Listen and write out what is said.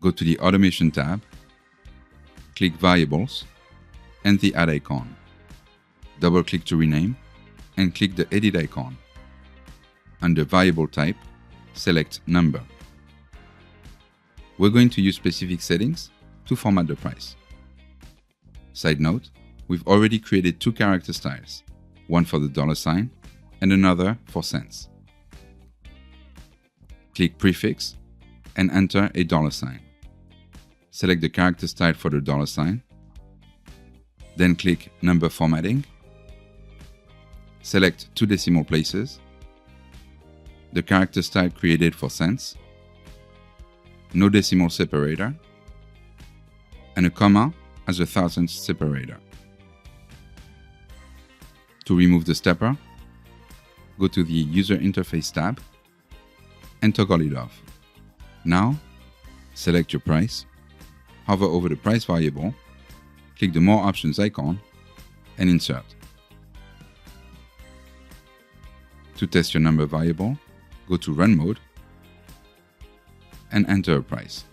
Go to the Automation tab, click Variables, and the Add icon. Double-click to rename, and click the Edit icon. Under Variable Type, select Number. We're going to use specific settings to format the price. Side note, we've already created two character styles, one for the $sign and another for cents. Click Prefix and enter a $sign. Select the character style for the $sign. Then click Number Formatting. Select two decimal places, the character style created for cents, no decimal separator, and a comma as a thousandths separator. To remove the stepper, go to the User Interface tab and toggle it off. Now, select your price, hover over the price variable, click the More Options icon, and insert. To test your number variable, go to Run Mode and enter a price.